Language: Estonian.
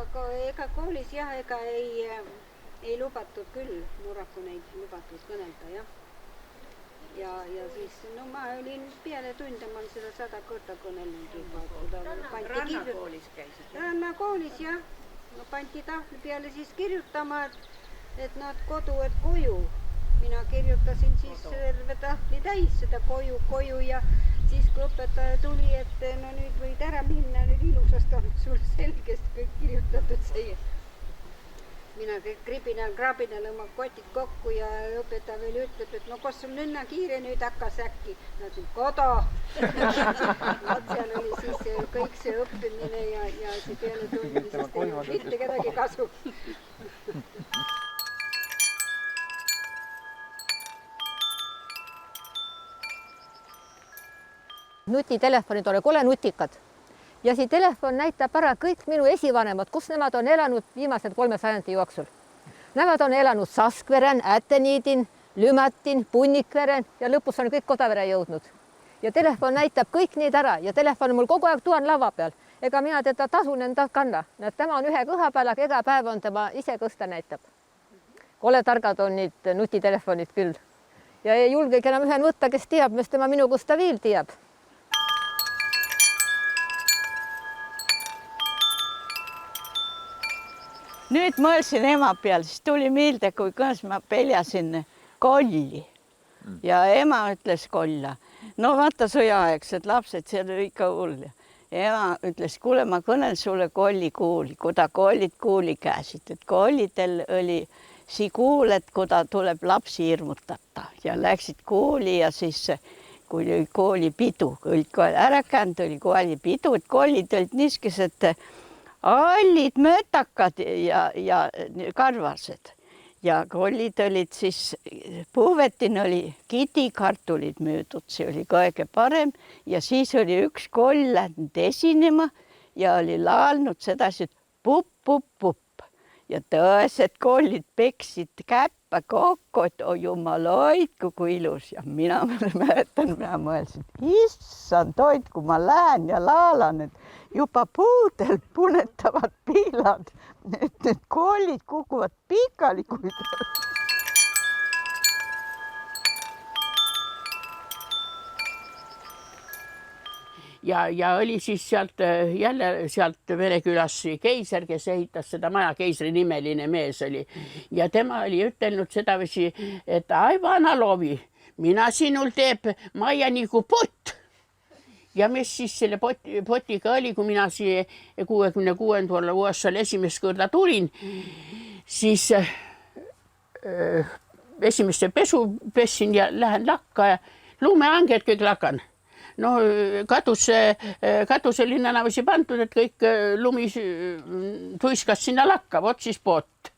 aga ega koolis jah, ega ei lubatud küll, murraku neid lubatud kõnelda, jah. Ja siis, no ma olin peale tunde, ma olen seda 100 korda kõnelnud juba. Rannakoolis käisid? Rannakoolis, jah. No pandi tahvli peale siis kirjutama, et nad koju. Mina kirjutasin siis terve tahvli täis seda koju ja siis kui õpetaja tuli, et no nüüd võid ära minna, nüüd ilusasti on sul selgesti kõik kirjutatud see. Mina krabinal oma kotid kokku ja õpetaja veel ütleb, et no kas sul nõnna kiire nüüd hakkas äkki? Ma ütlen, kodu! Seal oli siis kõik see õppimine ja see peale tundmisest ei mitte kedagi kasu. Nutitelefonid on kole nutikad. Ja see telefon näitab ära kõik minu esivanemad, kus nemad on elanud viimased 3 sajandi jooksul. Nemad on elanud Saskveren, Äteniidin, Lümatin, Punnikveren ja lõpus on kõik Kodavere jõudnud. Ja telefon näitab kõik neid ära ja telefon mul kogu aeg tuan lava peal. Ega mina teda tasun enda kanna. Tema on ühe kõha peal, aga ega päev on tema ise kõsta näitab. Kole targad on need nutitelefonid küll. Ja ei julgegi enam ühen võtta, kes teab, mis tema minu kusta viil teab. Nüüd mõelsin ema peal, siis tuli meelde, kui kõnes ma peljasin kolli ja ema ütles kolla. No vaata sõjaaegsed lapsed, see oli ikka hull. Ema ütles, kuule, ma kõnen sulle kolli kuuli, kui ta kollid kuuli käisid. Et kollidel oli sii kuul, et kui ta tuleb lapsi hirmutata ja läksid kuuli ja siis kui oli koolipidu, kui ära käinud oli koolipidu, et kollid olid niiskused allid möötakad ja karvased ja kollid olid siis, puhvetin oli kitikartulid müüdud, see oli kõige parem ja siis oli üks koll läinud esinema ja oli laalnud sedasi, et pupp, pupp, pupp ja tõesed kollid peksid käppa kokku, et oh jumal hoidku, kui ilus ja mina mäletan, mina mõelsin, issand hoid, kui ma lähen ja laalan, et juba puudel punetavad piilad, et need koolid kukuvad pikali, kui ja oli siis sealt Verekülas keiser, kes ehitas seda maja, keisri nimeline mees oli. Ja tema oli ütelnud sedavisi, et ai vana lovi, mina sinul teeb maja nagu pott. Ja mis siis selle potiga oli, kui mina siia 66. aastal esimest korda tulin, siis esimeste pesu pessin ja lähen lakka ja lumeanged kõik lakan. No katus oli nänavasi pandud, et kõik lumi tuiskas sinna lakka, vot siis pott.